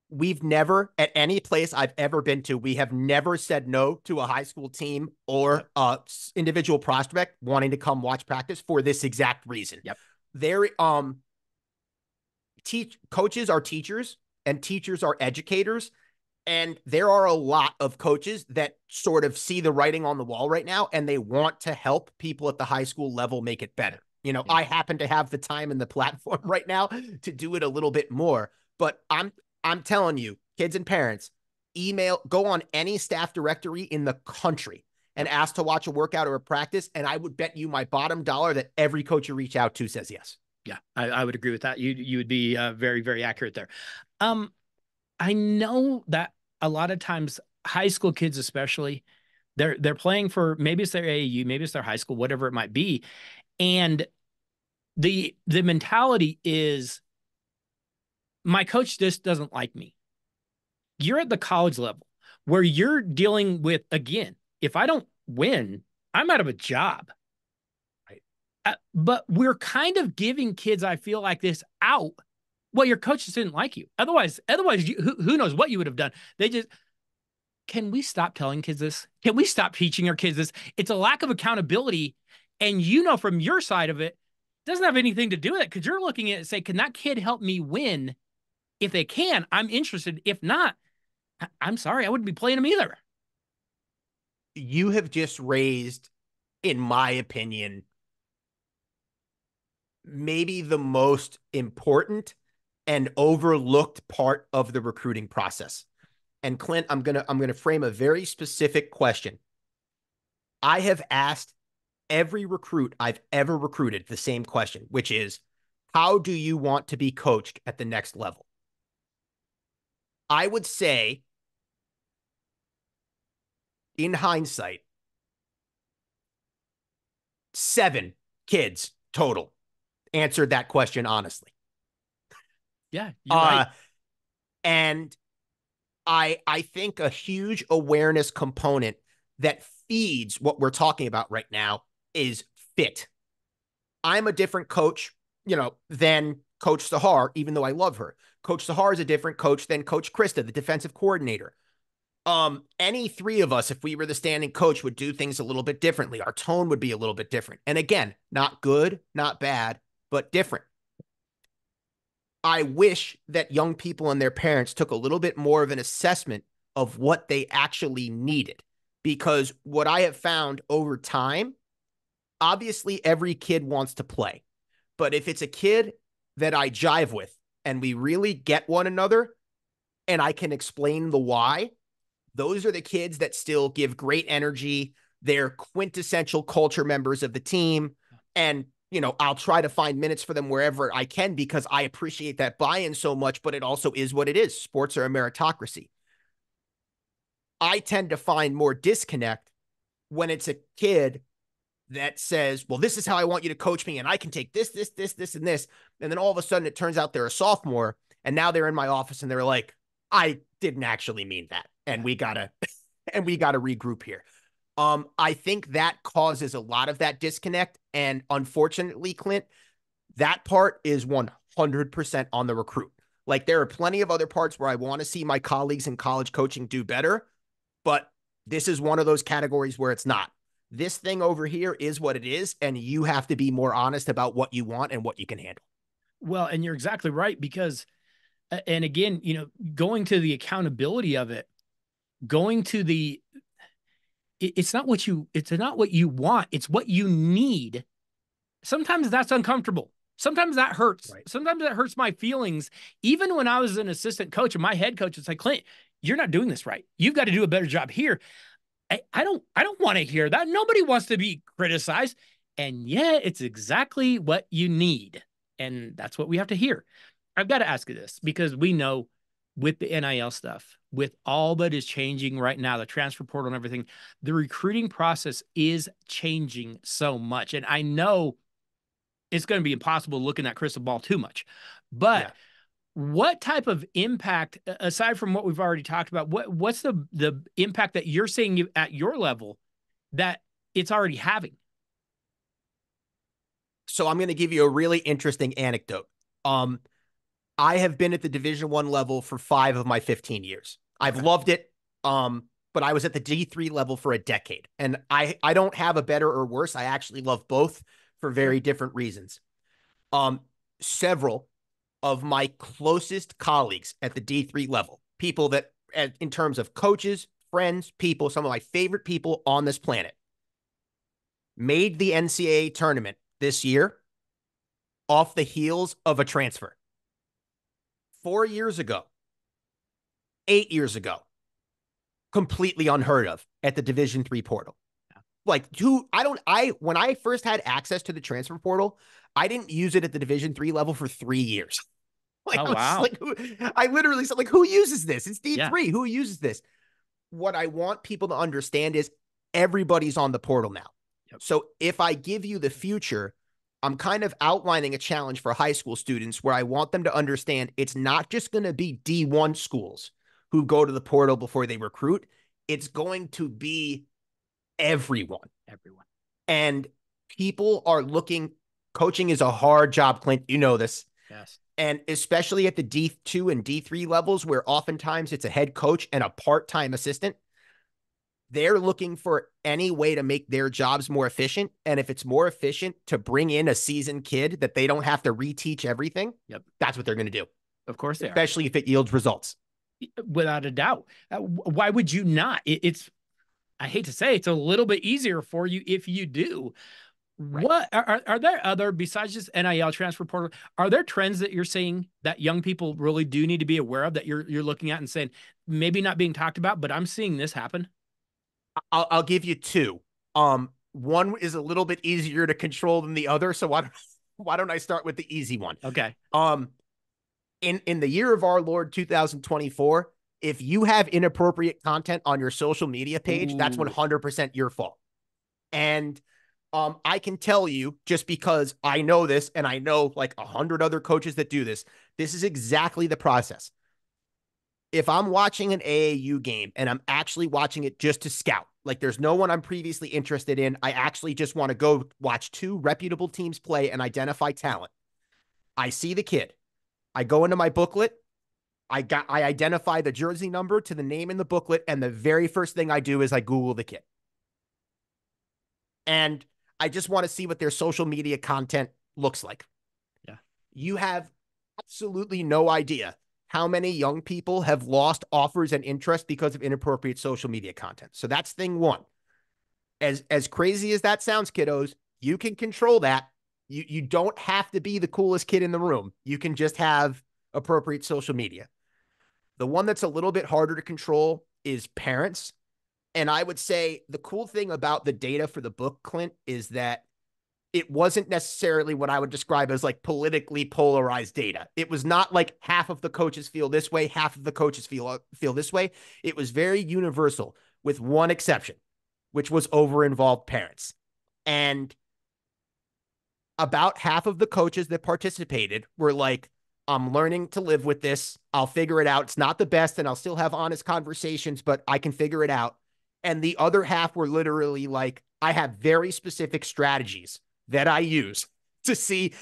We've never, at any place I've ever been to, we have never said no to a high school team or individual prospect wanting to come watch practice for this exact reason. Yep. Coaches are teachers and teachers are educators. And there are a lot of coaches that sort of see the writing on the wall right now, and they want to help people at the high school level make it better. You know, I happen to have the time and the platform right now to do it a little bit more, but I'm telling you, kids and parents, go on any staff directory in the country and ask to watch a workout or a practice. And I would bet you my bottom dollar that every coach you reach out to says yes. Yeah, I would agree with that. You would be very, very accurate there. I know that a lot of times high school kids, especially, they're playing for, maybe it's their AAU, maybe it's their high school, whatever it might be. And the mentality is, my coach just doesn't like me. You're at the college level where you're dealing with, again, if I don't win, I'm out of a job. Right. But we're kind of giving kids, I feel like, this out. Well, your coach just didn't like you. Otherwise, who knows what you would have done? Can we stop telling kids this? Can we stop teaching our kids this? It's a lack of accountability. And from your side of it, it doesn't have anything to do with it, because you're looking at it and say, can that kid help me win? If they can, I'm interested. If not, I'm sorry, I wouldn't be playing them either. You have just raised, in my opinion, maybe the most important and overlooked part of the recruiting process. And Clint, I'm gonna frame a very specific question. I have asked every recruit I've ever recruited the same question, which is, how do you want to be coached at the next level? I would say, in hindsight, 7 kids total answered that question honestly. Yeah, you're right. And I think a huge awareness component that feeds what we're talking about right now is fit. I'm a different coach, than Coach Sahar, even though I love her. Coach Sahar is a different coach than Coach Krista, the defensive coordinator. Any three of us, if we were the standing coach, would do things a little bit differently. Our tone would be a little bit different. And again, not good, not bad, but different. I wish that young people and their parents took a little bit more of an assessment of what they actually needed. Because what I have found over time, obviously every kid wants to play. But if it's a kid that I jive with and we really get one another, and I can explain the why, those are the kids that still give great energy. They're quintessential culture members of the team. And, I'll try to find minutes for them wherever I can because I appreciate that buy-in so much, but it also is what it is. Sports are a meritocracy. I tend to find more disconnect when it's a kid that says, well, this is how I want you to coach me, and I can take this, this, this, this, and this. And then all of a sudden it turns out they're a sophomore, and now they're in my office and they're like, I didn't actually mean that. And we gotta regroup here. I think that causes a lot of that disconnect. And unfortunately, Clint, that part is 100% on the recruit. Like, there are plenty of other parts where I want to see my colleagues in college coaching do better, but this is one of those categories where it's not. This thing over here is what it is, and you have to be more honest about what you want and what you can handle. Well, and you're exactly right, because, and again, going to the accountability of it, going to the, it's not what you want, it's what you need. Sometimes that's uncomfortable. Sometimes that hurts. Right. Sometimes that hurts my feelings. Even when I was an assistant coach and my head coach was like, Clint, you're not doing this right. You've got to do a better job here. I don't want to hear that. Nobody wants to be criticized. And yet it's exactly what you need. And that's what we have to hear. I've got to ask you this, because we know with the NIL stuff, with all that is changing right now, the transfer portal and everything, the recruiting process is changing so much. And I know it's going to be impossible looking at crystal ball too much, but what type of impact, aside from what we've already talked about, what's the impact that you're seeing at your level that it's already having? So I'm going to give you a really interesting anecdote. I have been at the Division I level for 5 of my 15 years. I've loved it. But I was at the D3 level for a decade, and I don't have a better or worse. I actually love both for very different reasons. Several of my closest colleagues at the D3 level, people that, in terms of coaches, friends, people, some of my favorite people on this planet, made the NCAA tournament this year off the heels of a transfer. 4 years ago, 8 years ago, completely unheard of at the Division III portal. Like, when I first had access to the transfer portal, I didn't use it at the Division III level for 3 years. Like, oh, wow. I literally said, like, who uses this? It's D3. Yeah. Who uses this? What I want people to understand is everybody's on the portal now. Yep. So if I give you the future, I'm kind of outlining a challenge for high school students where I want them to understand it's not just going to be D1 schools who go to the portal before they recruit. It's going to be everyone. And people are looking. Coaching is a hard job, Clint. You know this. Yes. And especially at the D2 and D3 levels, where oftentimes it's a head coach and a part-time assistant, they're looking for any way to make their jobs more efficient. And if it's more efficient to bring in a seasoned kid that they don't have to reteach everything, that's what they're going to do. Of course they are. Especially if it yields results. Without a doubt. Why would you not? It's, I hate to say, it's a little bit easier for you if you do. Right. What are there other, besides just NIL transfer portal, are there trends that you're seeing that young people really do need to be aware of, that you're looking at and saying, maybe not being talked about, but I'm seeing this happen? I'll give you 2. One is a little bit easier to control than the other. So why don't I start with the easy one? Okay. In the year of our Lord 2024, if you have inappropriate content on your social media page, that's 100% your fault. And I can tell you, just because I know this, and I know like 100 other coaches that do this, this is exactly the process. If I'm watching an AAU game and I'm actually watching it just to scout, like there's no one I'm previously interested in, I actually just want to go watch 2 reputable teams play and identify talent. I see the kid. I go into my booklet. I identify the jersey number to the name in the booklet, and the very first thing I do is I Google the kid. And I just want to see what their social media content looks like. Yeah. You have absolutely no idea how many young people have lost offers and interest because of inappropriate social media content. So that's thing one. As crazy as that sounds, kiddos, you can control that. You don't have to be the coolest kid in the room. You can just have appropriate social media. The one that's a little bit harder to control is parents. And I would say the cool thing about the data for the book, Clint, is that it wasn't necessarily what I would describe as like politically polarized data. It was not like half of the coaches feel this way, half of the coaches feel this way. It was very universal, with one exception, which was over-involved parents. And about half of the coaches that participated were like, I'm learning to live with this. I'll figure it out. It's not the best, and I'll still have honest conversations, but I can figure it out. And the other half were literally like, I have very specific strategies that I use to see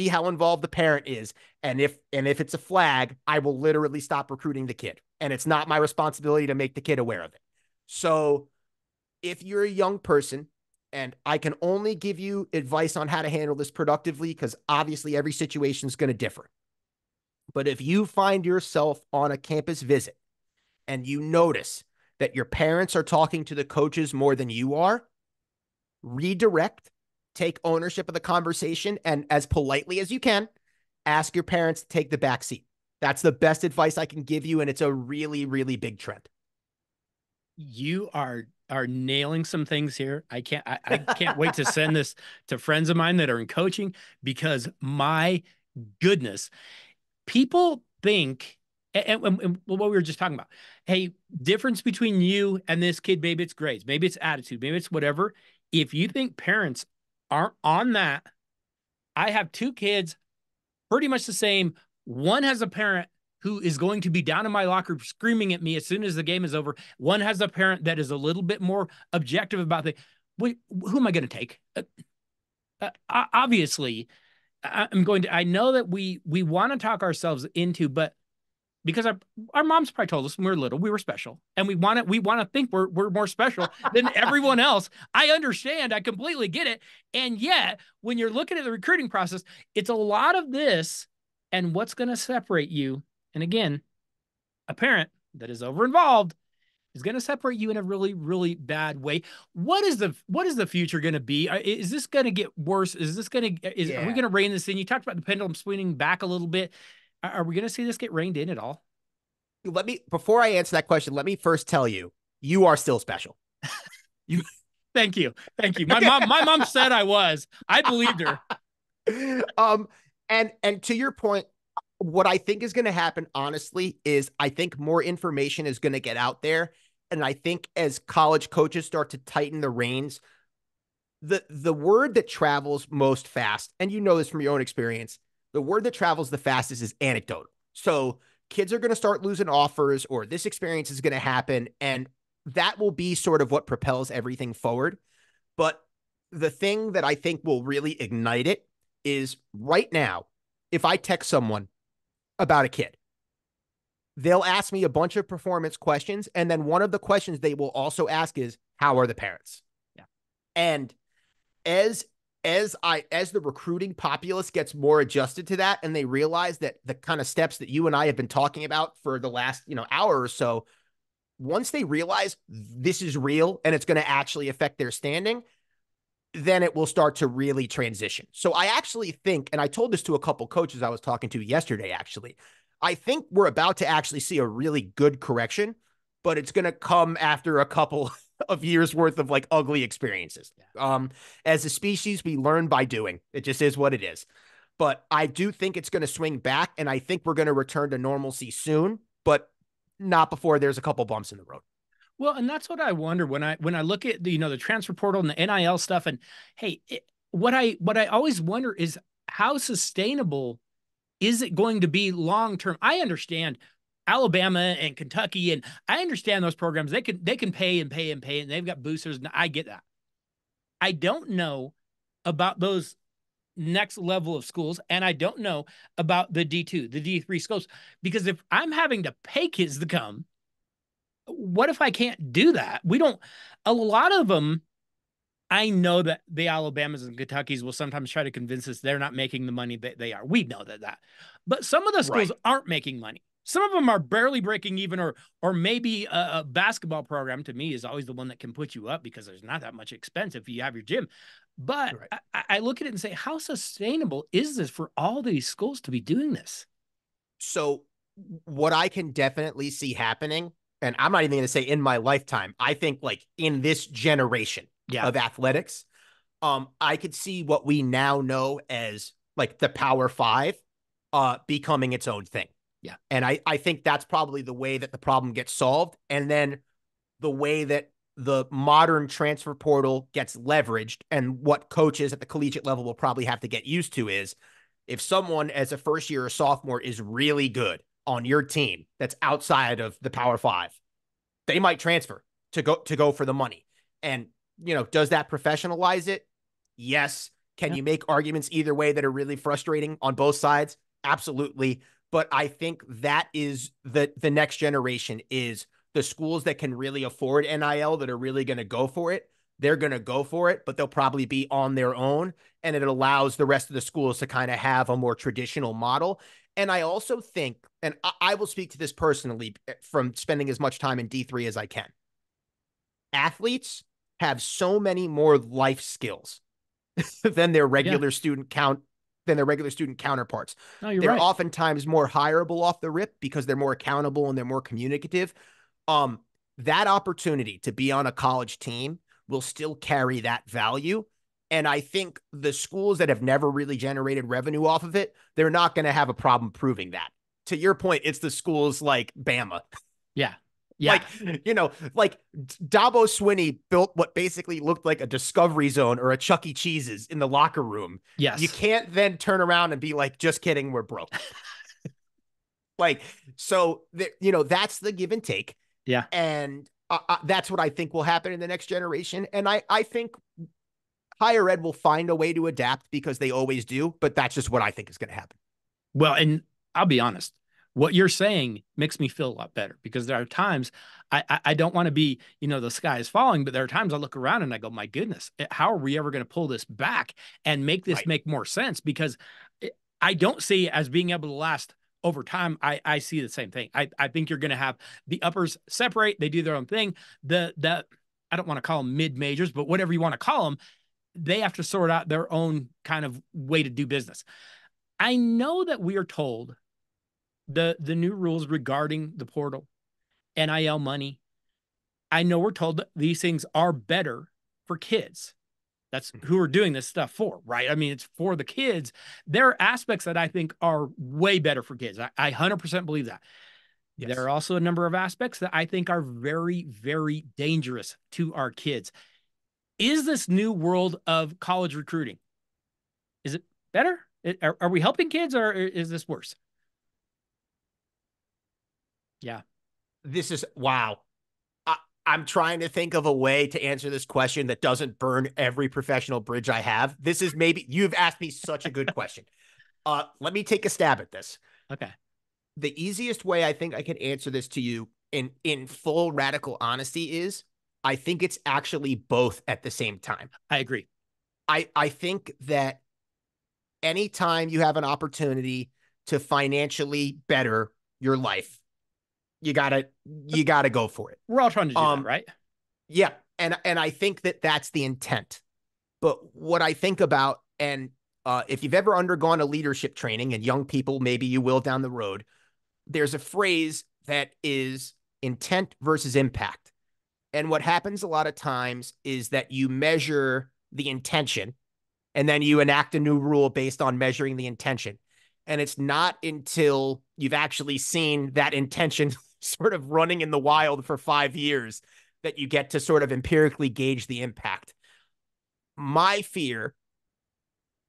how involved the parent is. And if it's a flag, I will literally stop recruiting the kid. And it's not my responsibility to make the kid aware of it. So if you're a young person, and I can only give you advice on how to handle this productively, because obviously every situation is going to differ. But if you find yourself on a campus visit and you notice that your parents are talking to the coaches more than you are, redirect, take ownership of the conversation, and as politely as you can, ask your parents to take the back seat. That's the best advice I can give you, and it's a really, really big trend. You are nailing some things here. I can't wait to send this to friends of mine that are in coaching, because my goodness, people think, and what we were just talking about, hey, difference between you and this kid, maybe it's grades, maybe it's attitude, maybe it's whatever. If you think parents aren't on that, I have two kids, pretty much the same. One has a parent who is going to be down in my locker screaming at me as soon as the game is over. One has a parent that is a little bit more objective about the, wait, who am I going to take? Obviously, I know that we want to talk ourselves into, but because our moms probably told us when we were little, we were special, and we want to think we're more special than everyone else. I understand. I completely get it. And yet, when you're looking at the recruiting process, it's a lot of this, and what's going to separate you. And again, a parent that is over involved is going to separate you in a really, really bad way. What is the future going to be? Is this going to get worse? Are we going to rein this in? You talked about the pendulum swinging back a little bit. Are we going to see this get reined in at all? Before I answer that question, let me first tell you, you are still special. Thank you. My mom said I was. I believed her. And to your point, what I think is going to happen, honestly, is I think more information is going to get out there. And I think as college coaches start to tighten the reins, the word that travels most fast, and you know this from your own experience, the word that travels the fastest is anecdotal. So kids are going to start losing offers, or this experience is going to happen, and that will be sort of what propels everything forward. But the thing that I think will really ignite it is right now, if I text someone about a kid, they'll ask me a bunch of performance questions, and then one of the questions they will also ask is, how are the parents? Yeah. And as the recruiting populace gets more adjusted to that, and they realize that the kind of steps that you and I have been talking about for the last, hour or so, once they realize this is real and it's going to actually affect their standing, then it will start to really transition. So I actually think, and I told this to a couple coaches I was talking to yesterday, actually, I think we're about to actually see a really good correction, but it's going to come after a couple of years worth of like ugly experiences. As a species, we learn by doing. It just is what it is. But I do think it's going to swing back, and I think we're going to return to normalcy soon, but not before there's a couple bumps in the road. Well, and that's what I wonder when I look at the transfer portal and the NIL stuff. And hey, what I always wonder is, how sustainable is it going to be long term? I understand Alabama and Kentucky, and I understand those programs. They can pay and pay and pay, and they've got boosters. And I get that. I don't know about those next level of schools, and I don't know about the D2, the D3 schools, because if I'm having to pay kids to come, what if I can't do that? A lot of them, I know that the Alabamas and Kentuckys will sometimes try to convince us they're not making the money that they are. We know that. But some of the schools aren't making money. Some of them are barely breaking even, or maybe a basketball program, to me, is always the one that can put you up, because there's not that much expense if you have your gym. But I look at it and say, how sustainable is this for all these schools to be doing this? So what I can definitely see happening, and I'm not even going to say in my lifetime, I think like in this generation Yeah. of athletics, I could see what we now know as like the Power Five becoming its own thing. Yeah. And I think that's probably the way that the problem gets solved. And then the way that the modern transfer portal gets leveraged and what coaches at the collegiate level will probably have to get used to is if someone as a first year or sophomore is really good on your team that's outside of the Power Five, they might transfer to go for the money. And does that professionalize it? Yes. Can Yeah. you make arguments either way that are really frustrating on both sides? Absolutely. But I think that is the next generation is the schools that can really afford NIL that are really going to go for it. They're going to go for it, but they'll probably be on their own. And it allows the rest of the schools to kind of have a more traditional model. And I also think, and I will speak to this personally from spending as much time in D3 as I can. Athletes have so many more life skills than their Yeah. regular student counterparts. No, you're They're right. oftentimes more hireable off the rip because they're more accountable and they're more communicative. Um, that opportunity to be on a college team will still carry that value. And I think the schools that have never really generated revenue off of it, they're not going to have a problem proving that. To your point, it's the schools like Bama. Yeah. Yeah. Like, like Dabo Swinney built what basically looked like a Discovery Zone or a Chuck E. Cheese's in the locker room. You Yes. can't then turn around and be like, just kidding, we're broke. Like, so, that's the give and take. Yeah. And that's what I think will happen in the next generation. And I think higher ed will find a way to adapt because they always do. But that's just what I think is going to happen. Well, and I'll be honest, what you're saying makes me feel a lot better because there are times I don't want to be, the sky is falling, but there are times I look around and I go, my goodness, how are we ever going to pull this back and make this Right. make more sense? Because I don't see it as being able to last over time. I see the same thing. I think you're going to have the uppers separate. They do their own thing. The I don't want to call them mid majors, but whatever you want to call them, they have to sort out their own kind of way to do business. I know that we are told the new rules regarding the portal, NIL money. I know we're told that these things are better for kids. That's who we're doing this stuff for, right? I mean, it's for the kids. There are aspects that I think are way better for kids. I 100% believe that. Yes. There are also a number of aspects that I think are very, very dangerous to our kids. Is this new world of college recruiting, is it better? Are we helping kids or is this worse? Yeah. This is wow. I'm trying to think of a way to answer this question that doesn't burn every professional bridge I have. This is maybe you've asked me such a good question. Let me take a stab at this. Okay. The easiest way I think I can answer this to you in full radical honesty is I think it's actually both at the same time. I agree. I think that anytime you have an opportunity to financially better your life, you gotta go for it. We're all trying to do that, right? Yeah. And I think that that's the intent. But what I think about, and if you've ever undergone a leadership training, and young people, maybe you will down the road, there's a phrase that is intent versus impact. And what happens a lot of times is that you measure the intention and then you enact a new rule based on measuring the intention. And it's not until you've actually seen that intention sort of running in the wild for 5 years that you get to sort of empirically gauge the impact. My fear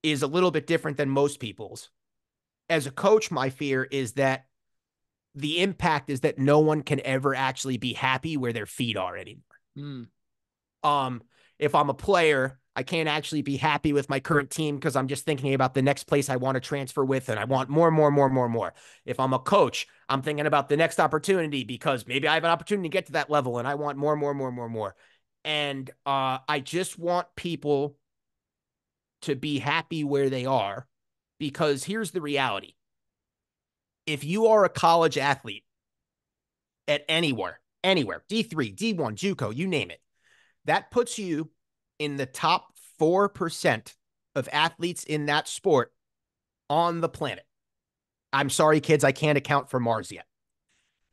is a little bit different than most people's. As a coach, my fear is that the impact is that no one can ever actually be happy where their feet are anymore. If I'm a player, I can't actually be happy with my current team because I'm just thinking about the next place I want to transfer with, and I want more. If I'm a coach, I'm thinking about the next opportunity because maybe I have an opportunity to get to that level, and I want more. And I just want people to be happy where they are because here's the reality. If you are a college athlete at anywhere, D3, D1, JUCO, you name it, that puts you in the top 4% of athletes in that sport on the planet. I'm sorry, kids, I can't account for Mars yet.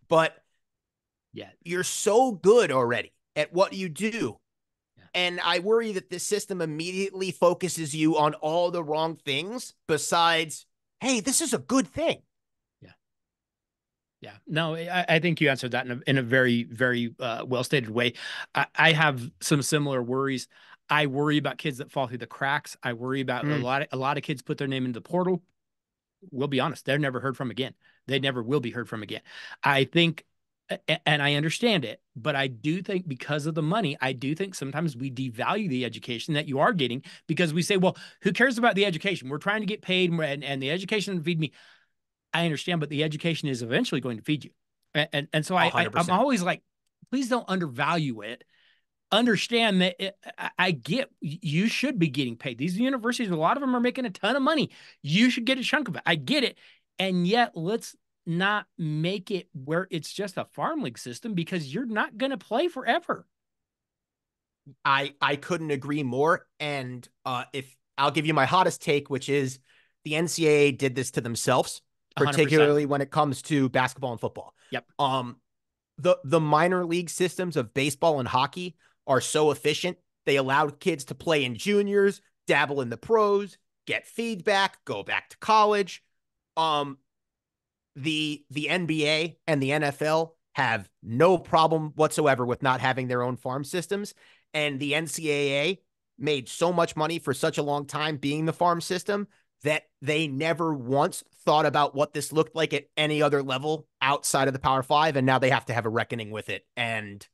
But Yeah. you're so good already at what you do. Yeah. And I worry that this system immediately focuses you on all the wrong things besides, hey, this is a good thing. Yeah. Yeah. No, I think you answered that in a very, very well stated way. I have some similar worries. I worry about kids that fall through the cracks. I worry about a lot of kids put their name in the portal. We'll be honest, they're never heard from again. They never will be heard from again. I think, and I understand it, but I do think because of the money, I do think sometimes we devalue the education that you are getting because we say, well, who cares about the education? We're trying to get paid and the education will feed me. I understand, but the education is eventually going to feed you. And so I'm 100%. always like, please don't undervalue it. Understand that I get you should be getting paid. These universities, a lot of them are making a ton of money. You should get a chunk of it. I get it. And yet let's not make it where it's just a farm league system because you're not going to play forever. I couldn't agree more. And if I'll give you my hottest take, which is the NCAA did this to themselves, 100%. particularly when it comes to basketball and football. Yep. The minor league systems of baseball and hockey are so efficient. They allowed kids to play in juniors, dabble in the pros, get feedback, go back to college. The NBA and the NFL have no problem whatsoever with not having their own farm systems. And the NCAA made so much money for such a long time being the farm system that they never once thought about what this looked like at any other level outside of the Power Five. And now they have to have a reckoning with it. And,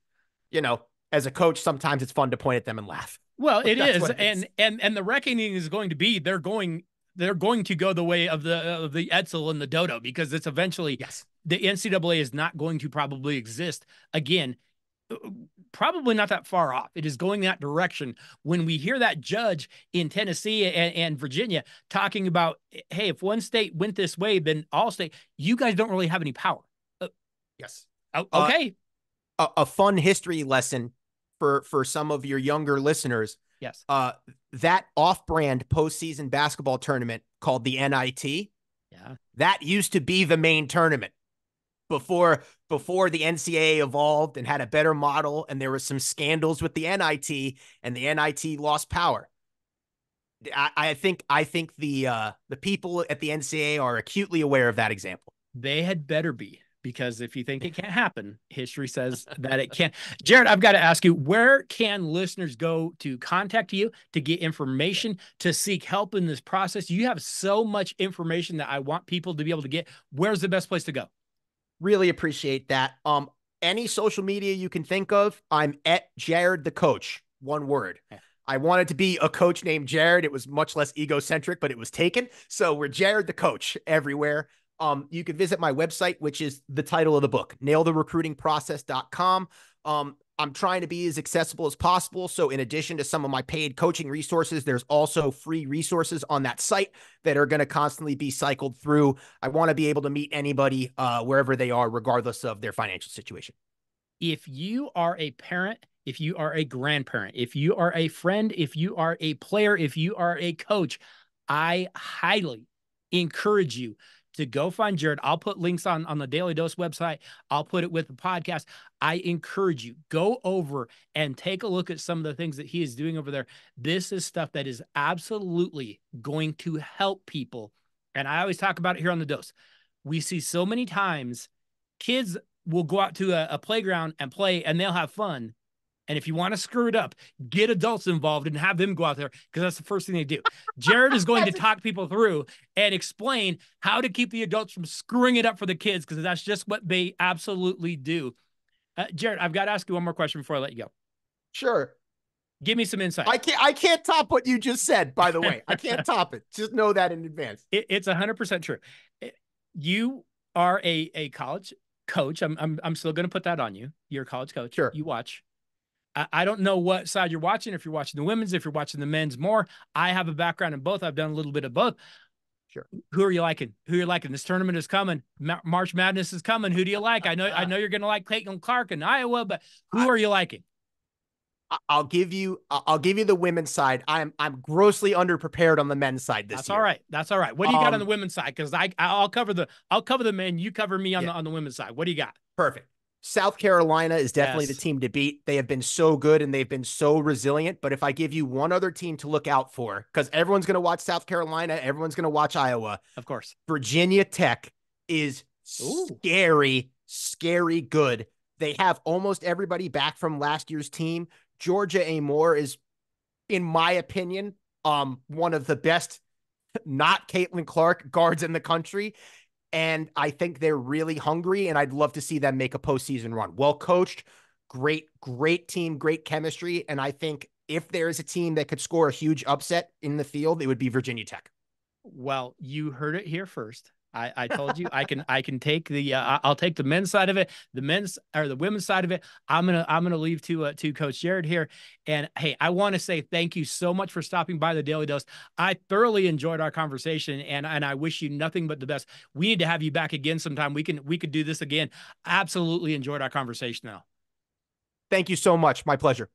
you know, as a coach, sometimes it's fun to point at them and laugh. Well, it is. And the reckoning is going to be they're going to go the way of the Etzel and the Dodo because it's eventually the NCAA is not going to probably exist again. Probably not that far off. It is going that direction. When we hear that judge in Tennessee and Virginia talking about, hey, if one state went this way, then all state, you guys don't really have any power. Yes. Okay. A fun history lesson for some of your younger listeners. Yes. That off-brand postseason basketball tournament called the NIT. Yeah. That used to be the main tournament before the NCAA evolved and had a better model, and there were some scandals with the NIT, and the NIT lost power. I think the people at the NCAA are acutely aware of that example. They had better be, because if you think it can't happen, history says that it can. Jared, I've got to ask you, where can listeners go to contact you, to get information, to seek help in this process? You have so much information that I want people to be able to get. Where's the best place to go? Really appreciate that. Any social media you can think of, I'm at Jared the Coach, one word. Yeah. I wanted to be a coach named Jared. It was much less egocentric, but it was taken. So we're Jared the Coach everywhere. You can visit my website, which is the title of the book, nailtherecruitingprocess.com. I'm trying to be as accessible as possible. So in addition to some of my paid coaching resources, there's also free resources on that site that are going to constantly be cycled through. I want to be able to meet anybody wherever they are, regardless of their financial situation. If you are a parent, if you are a grandparent, if you are a friend, if you are a player, if you are a coach, I highly encourage you to go find Jared. I'll put links on the Daly Dose website. I'll put it with the podcast. I encourage you, go over and take a look at some of the things that he is doing over there. This is stuff that is absolutely going to help people. And I always talk about it here on the Dose. We see so many times kids will go out to a playground and play and they'll have fun. And if you want to screw it up, get adults involved and have them go out there, because that's the first thing they do. Jared is going to talk people through and explain how to keep the adults from screwing it up for the kids, because that's just what they absolutely do. Jared, I've got to ask you one more question before I let you go. Sure. Give me some insight. I can't top what you just said, by the way. I can't top it. Just know that in advance. It's 100% true. You are a college coach. I'm still going to put that on you. You're a college coach. Sure. You watch. I don't know what side you're watching, if you're watching the women's, if you're watching the men's more. I have a background in both. I've done a little bit of both. Sure. Who are you liking? Who are you liking? This tournament is coming. March Madness is coming. Who do you like? I know you're going to like Caitlin Clark in Iowa, but who are you liking? I'll give you the women's side. I'm grossly underprepared on the men's side this That's all year. right. That's all right. What do you got on the women's side? Because I'll cover the men. You cover me on Yeah, the women's side. What do you got? perfect. South Carolina is definitely the Yes, team to beat. They have been so good and they've been so resilient. But if I give you one other team to look out for, because everyone's going to watch South Carolina, everyone's going to watch Iowa, of course. Virginia Tech is Ooh, scary, scary good. They have almost everybody back from last year's team. Georgia Amore is, in my opinion, one of the best, not Caitlin Clark, guards in the country. And I think they're really hungry, and I'd love to see them make a postseason run. Well coached, great team, great chemistry. And I think if there is a team that could score a huge upset in the field, it would be Virginia Tech. well, you heard it here first. I told you I can take the I'll take the men's side of it, the men's or the women's side of it. I'm gonna leave to Coach Jared here. And hey, I want to say thank you so much for stopping by the Daily Dose. I thoroughly enjoyed our conversation, and I wish you nothing but the best. We need to have you back again sometime. We could do this again. Absolutely enjoyed our conversation now. Thank you so much. My pleasure.